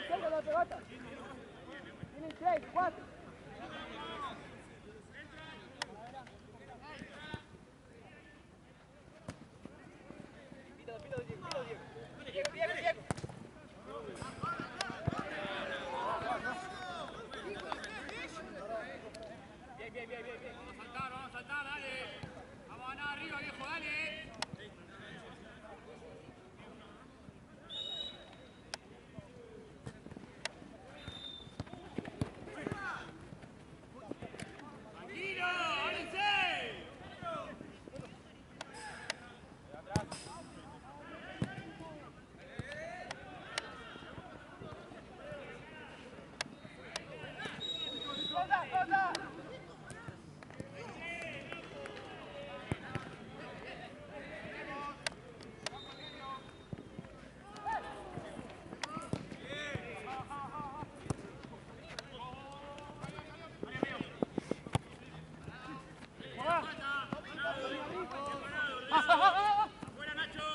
salga la pelota. Tienen 6, 4. Vamos a saltar, dale. Vamos a ganar arriba, viejo, dale. Tranquilo, ábrense. Afuera, Nacho.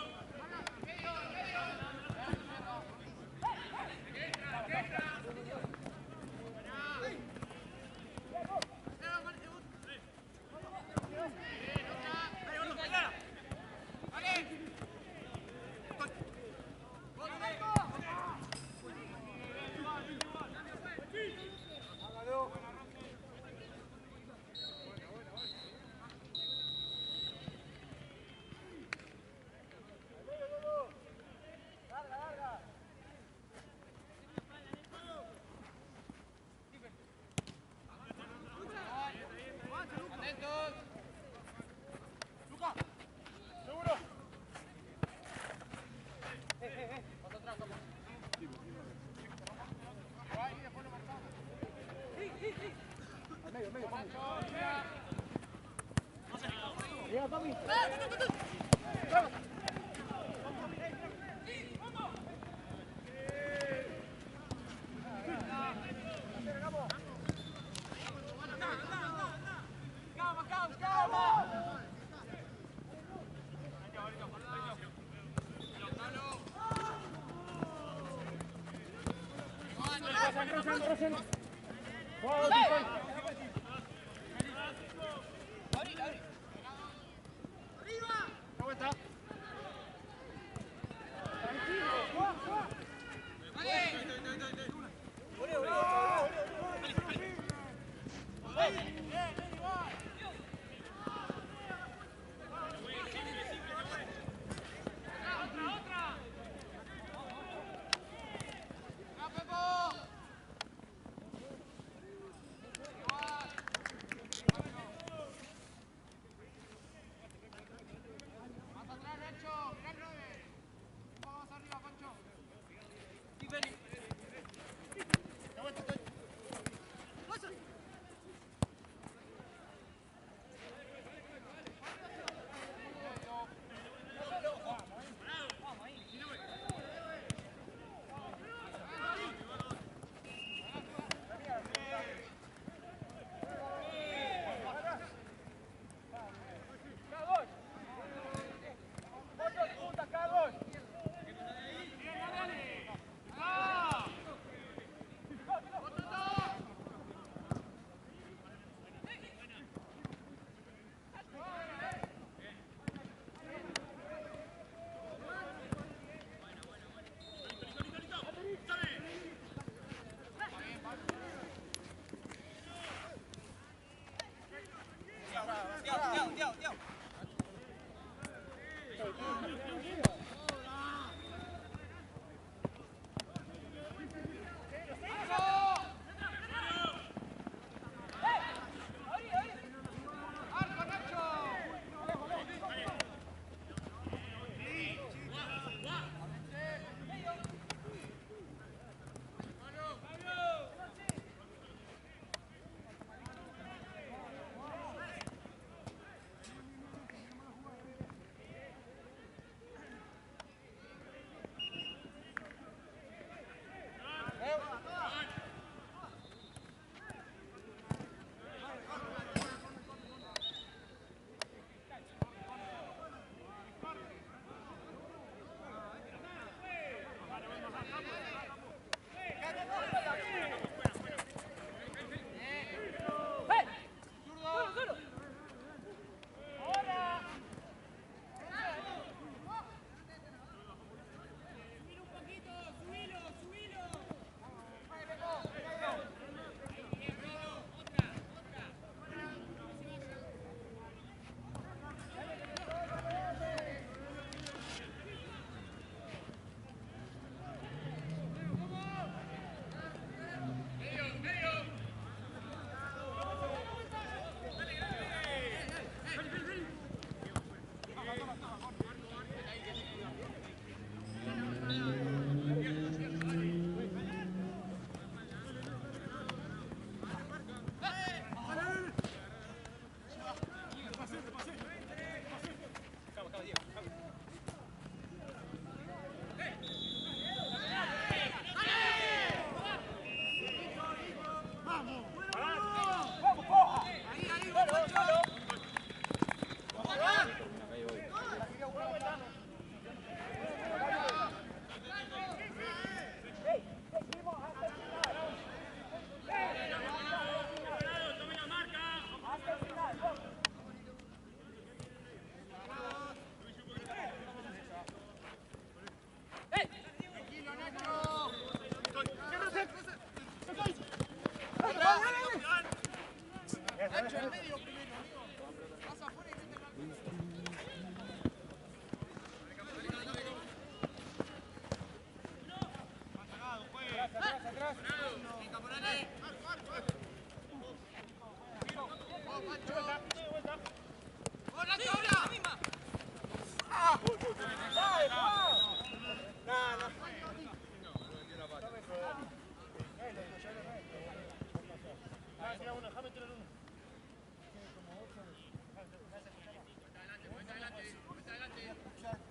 Llega, Tommy.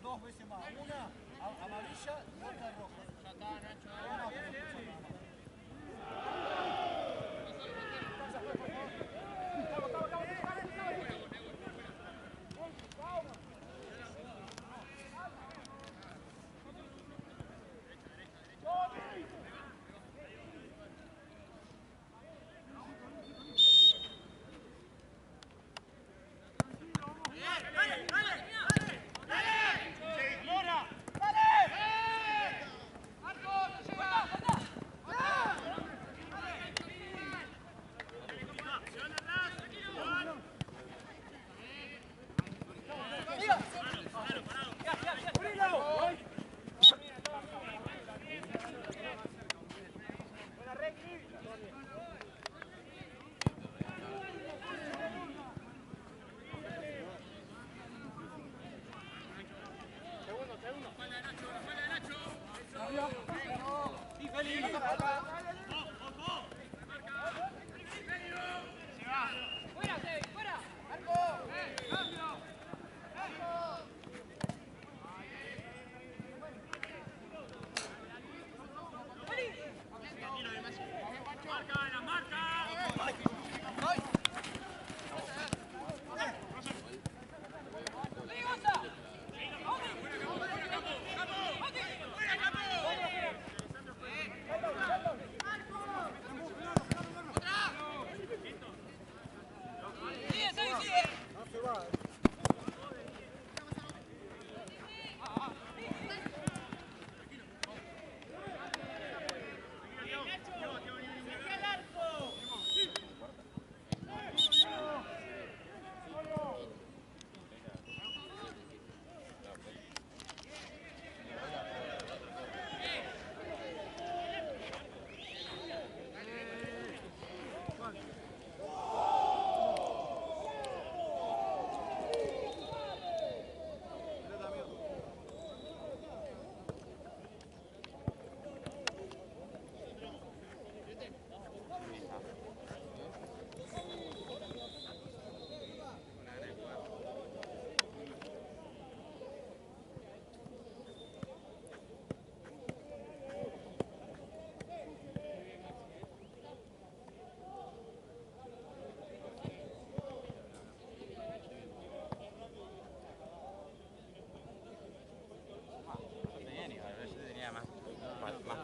Dos veces más, una amarilla y otra roja. Ya está, Nacho.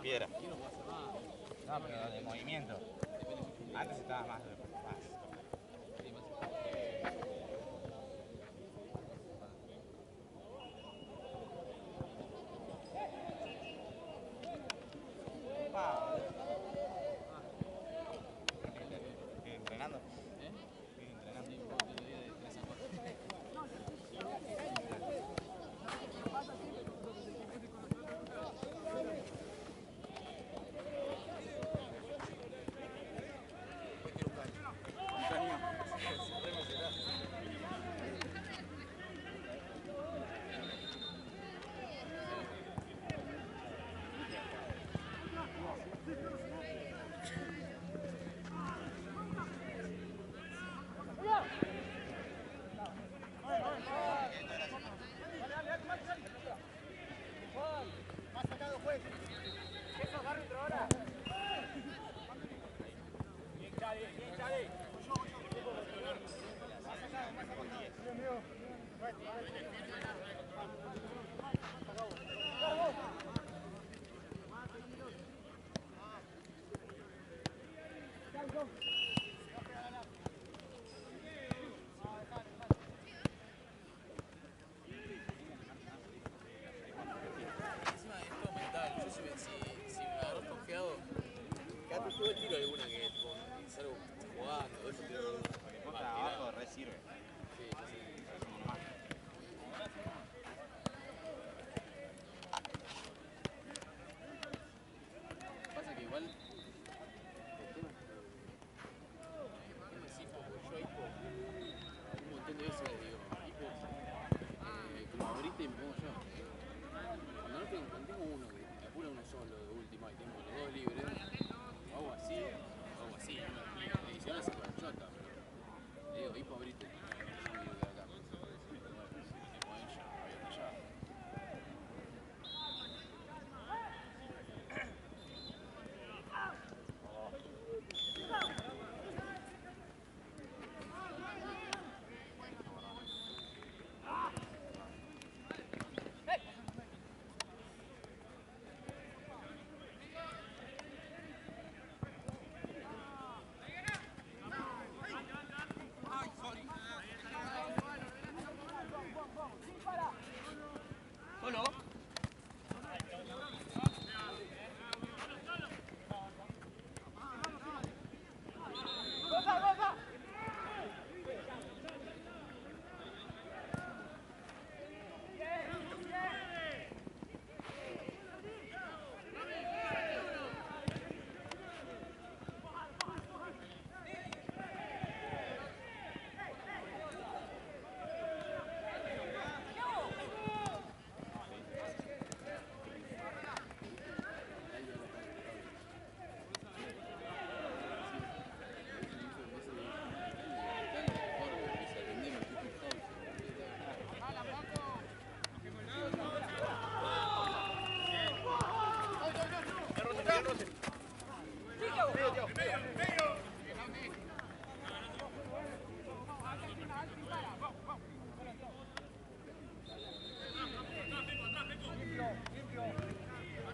Piedra. No, pero de movimiento. Antes estaba más. Entrenando.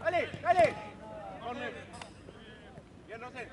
Dale, dale. Corner. Bien, Rosel.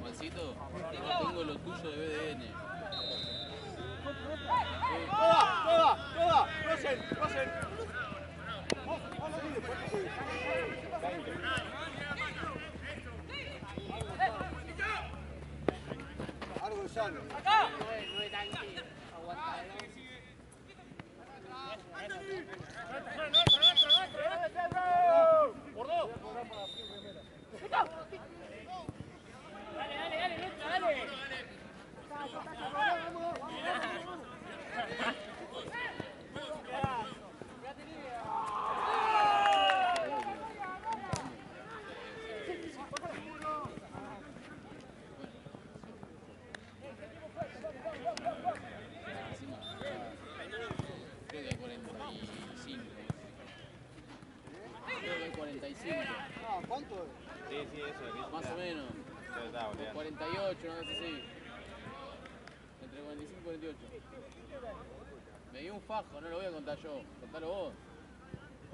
Juancito, no tengo lo tuyo de BDN. Toda. Rosel. Algo sano. No es tan que aguantar. Creo que hay 45. Creo que hay 45. Ah, ¿cuánto? Sí, eso. Más o menos. Ya está, boludo. 48, una vez así. Entre 45 y 48. Me dio un fajo, no lo voy a contar yo. Contalo vos.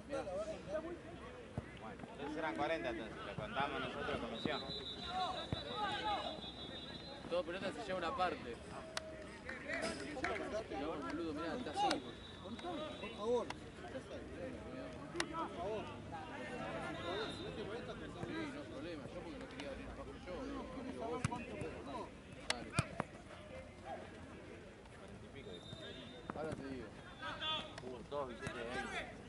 Mirá. Bueno, entonces eran 40 entonces, lo contamos nosotros comisión. Todo pelota se lleva una parte. No, boludo, mirá, está así. Por favor. Sí, no hay problema. Yo porque no quería abrir el fajo yo. Dale. Ahora te digo. 2 billetes de 20.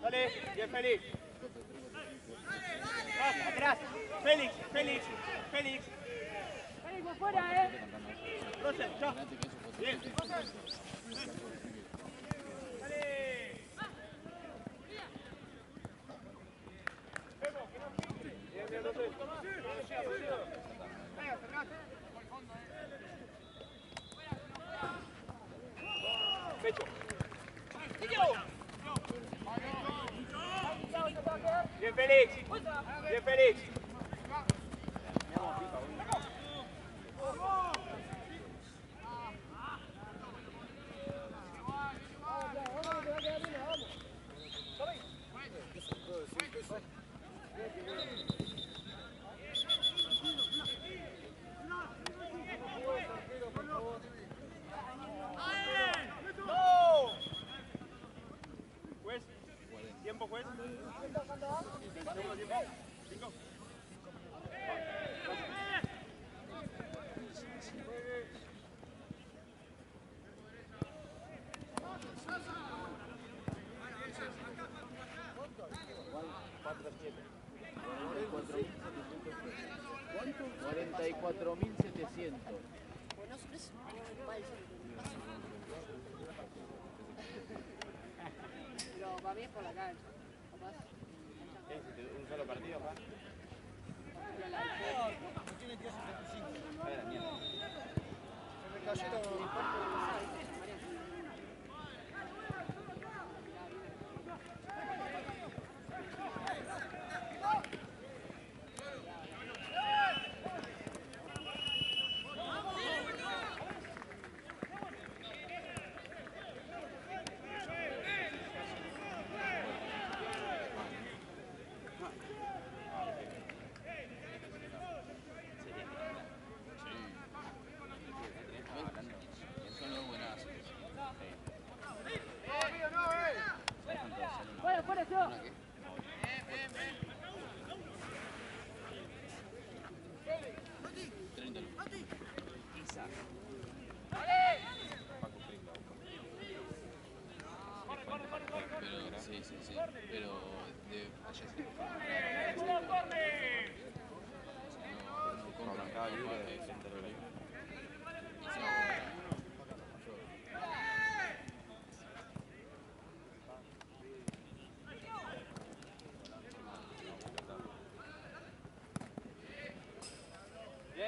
Dale, bien Félix. Atrás. Félix. Félix, por fuera, Rosel, chao. Bien. Bien, Rosel. Pecho. Bien, Félix. Tiempo, juez. 5. ¿Cuánto? 44.700. Pero para mí es por la cancha. ¿Un solo partido, pa? Tiene 10.75. A ver, mierda. Se me cayeron.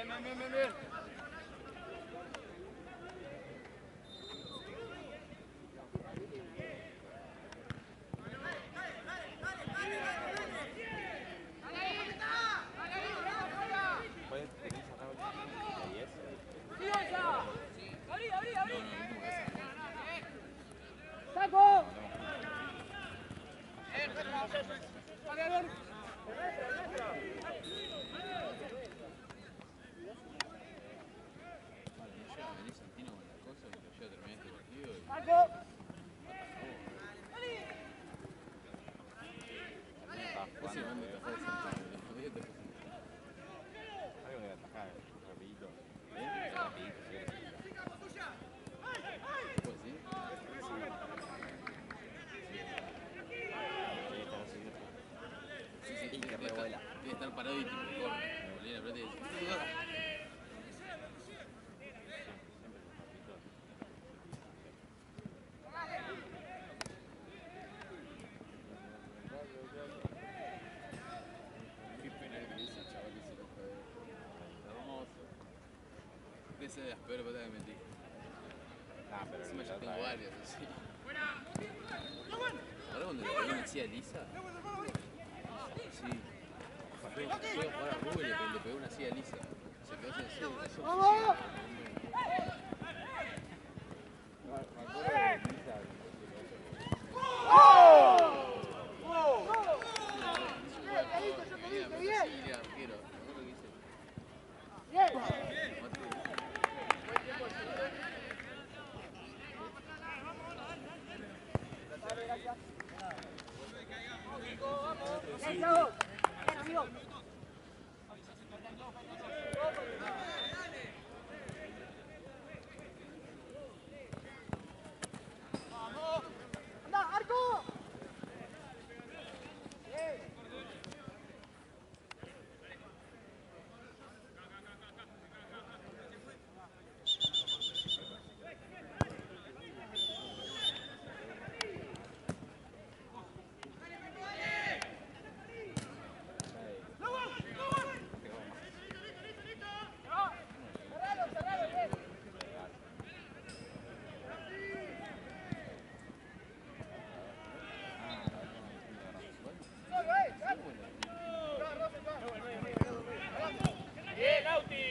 bien, bien, bien, bien. Puedes tener sacado el 10. ¡Sí, esa! ¡Abrí, abrí, abrí! No, ¡Saco! no. ¡Pagador! Vale, no llega a venir Santino con la cosa y lo lleva a terminar este partido y... ¡Saco! Estaba Ese jugando. mando café de Santino, olvídate. Algo de atajar rapidito. Rapidito, sí. Pues sí. Sí, sí, tiene que estar parado y tipo corre. Volví a la pelota y dice... Qué penal que le hizo el chaval ese, loco, hermoso. Esa de las peores patadas que metí. Nah, pero Encima el ya otro tengo es- varias, así. ¿Ahora cuando le pegué una así a Lisa? Sí. Fui a jugar a Rubén y le pegué una así a Lisa. Se quedó sin ¡Vamos! Me acuerdo de Lisa. ¡Anda, arco! ¡Cerrado, cerrado, bien! ¡Bien, Lauti!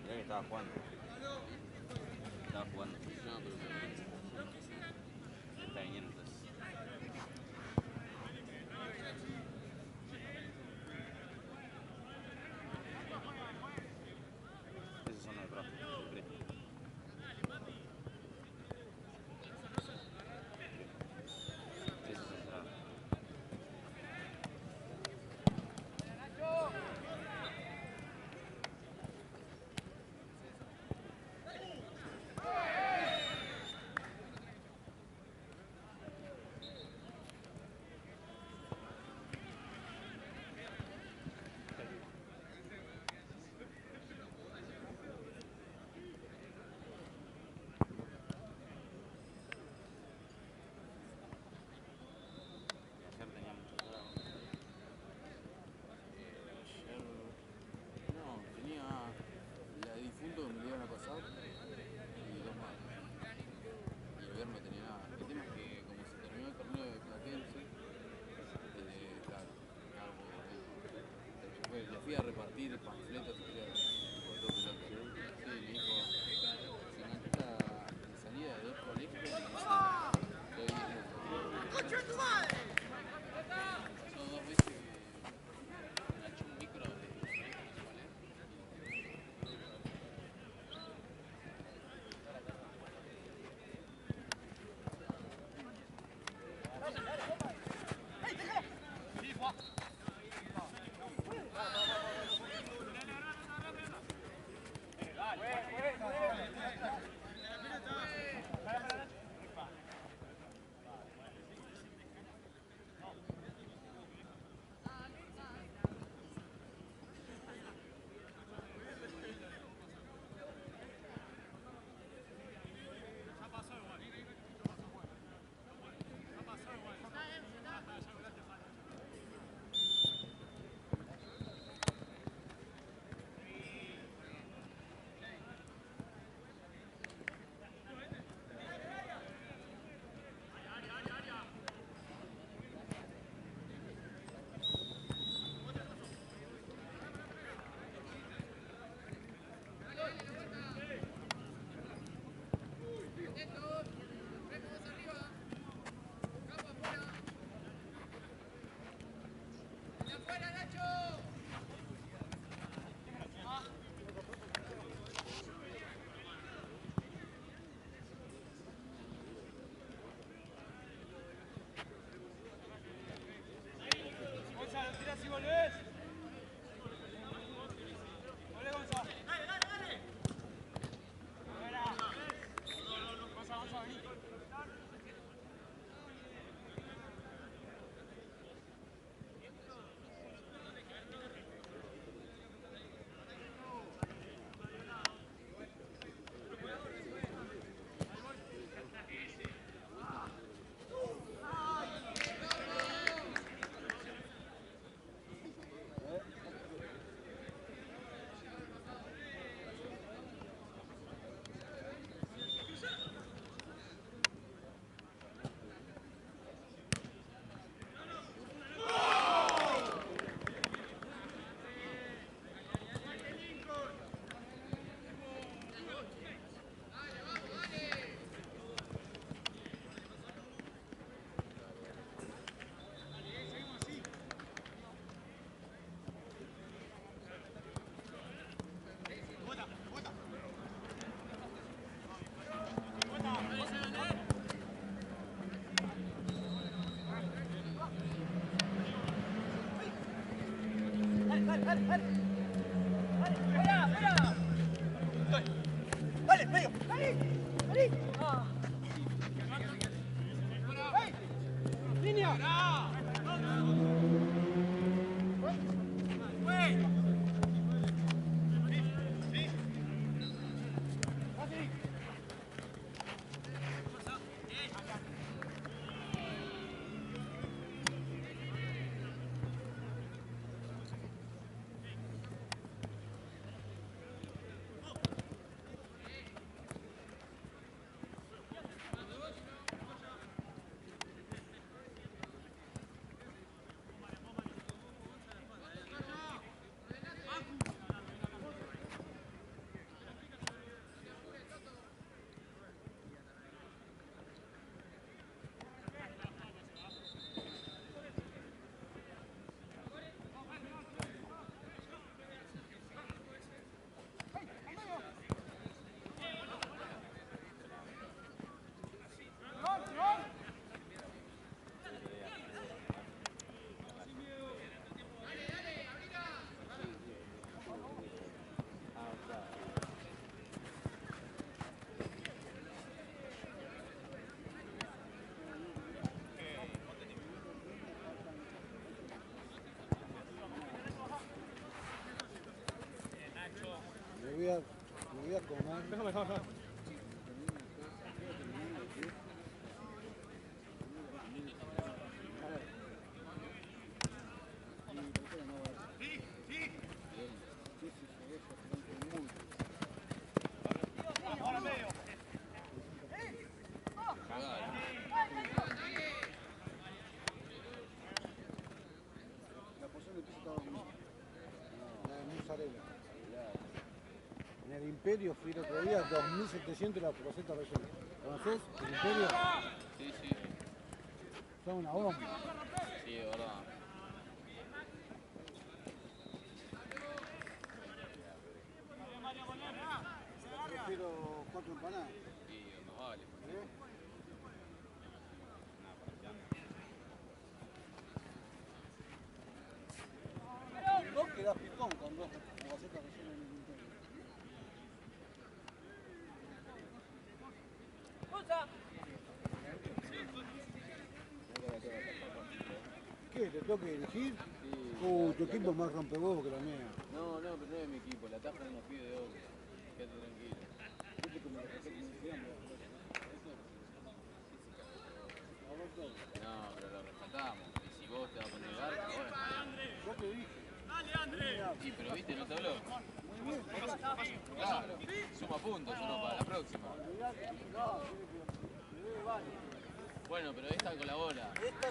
Mirá que estaba jugando. Estaba jugando. Está viniendo entonces. Esos son los de profe. Esos son cerrados. Gonzalo, tira si volvés. Volvé, Gonzalo. Dale. Gonzalo, vení. Dale, medio. Dale. Dale. Línea. Me voy a comer. Déjame. Ahora medio. La porción de piso estaba muy. La de mozzarella. En el Imperio fui el otro día, 2.700 la roseta rellena. ¿Conoces el Imperio? Sí, sí. Son una bomba. Sí, de verdad. Prefiero 4 empanadas. Sí, no vale. Vos quedás picón con 2 rosetas rellenas en el Imperio. ¿Qué? ¿Te tengo que dirigir? Sí. Tu equipo es más rompehuevo que la mía. No, pero no es mi equipo, la taja no nos pide de otro. Quédate tranquilo. Viste como la gente me decía, No, pero lo rescatamos. Y si vos te vas a poner el arco, bueno. yo te dije. Sí, pero viste, no te habló. Muy bien, Claro, suma puntos uno para la próxima. Bueno, pero esta colabora. esta,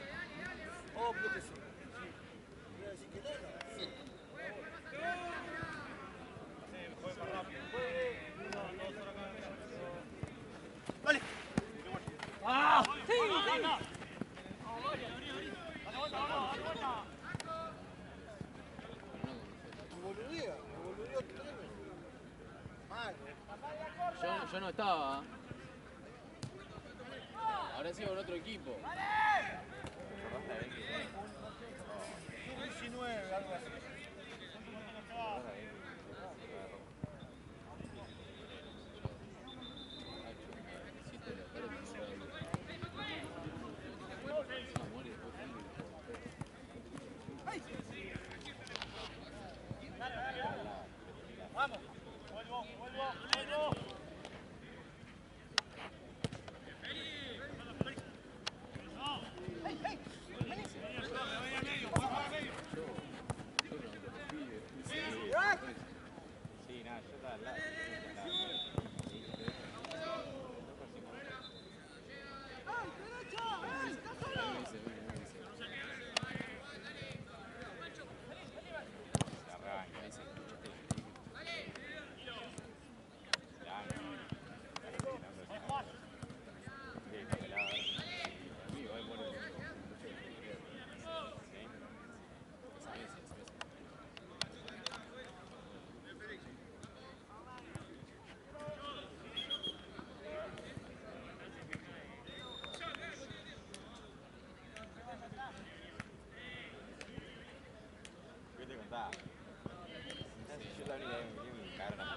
obvio que sí. Voy a decir que no. Sí. Dale. ¡Ah! ¡Sí! boludeó 3 veces. Mal. Yo no estaba. Habrá sido con otro equipo. 19, algo así. Sí, nada, yo estaba al lado. ¿Qué te contaba? Yo la única vez que me cagaron la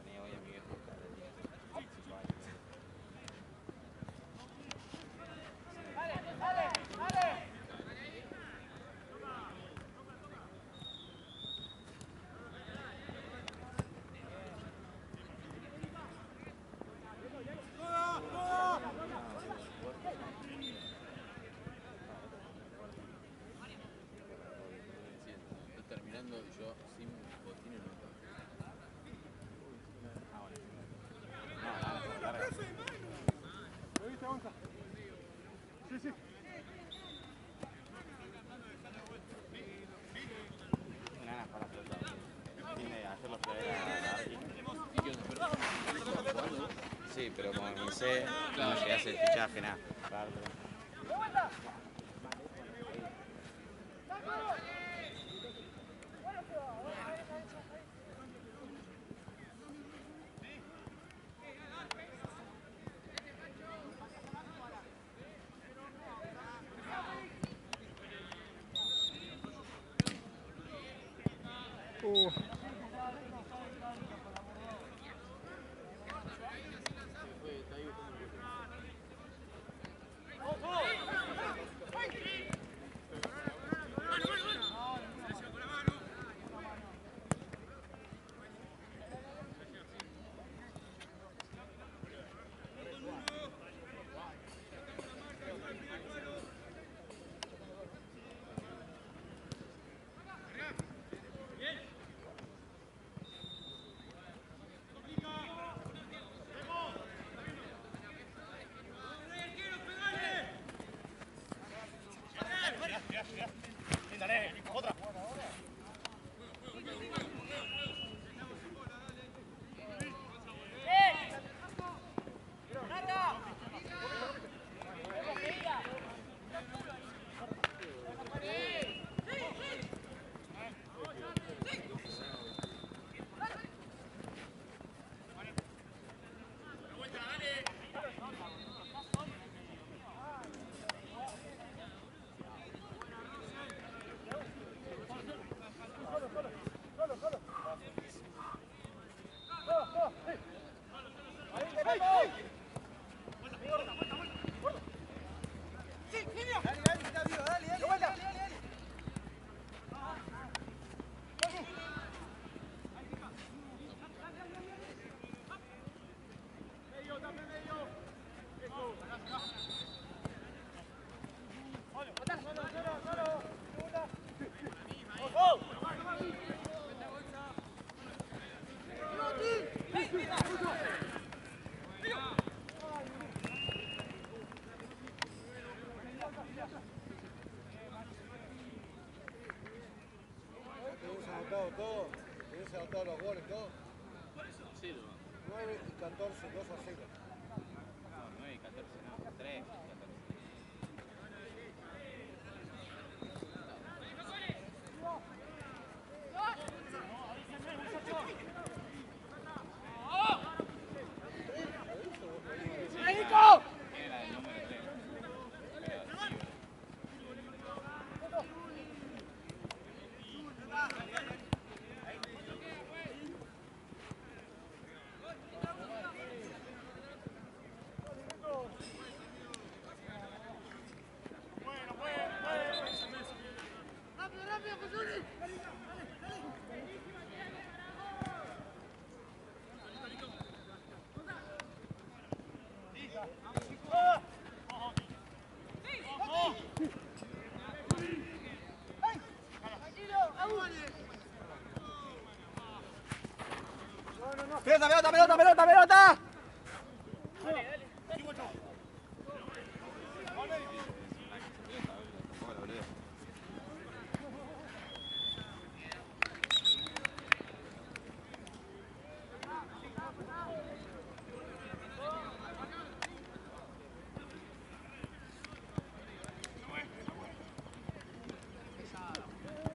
tenía hoy a mi viejo cada día. Estoy terminando y yo sin botines no entro. ¿Lo viste, Gonza? Sí, sí. Una ganas para la pelota. Tiene que hacer los poderes a la Argentina. ¿Y qué onda? Pero ¿estás jugando? Sí, pero como me sé, no llegué a hacer fichaje, nada. vos tenés anotado los goles, todo. Sí, 9 y 14, 2 a 0. No, 9 y 14, no. 3 y 14. ¡México! Tiene la del número 3. ¡Rápido, rápido, José! ¡Pelota, pelota, pelota, pelota, pelota!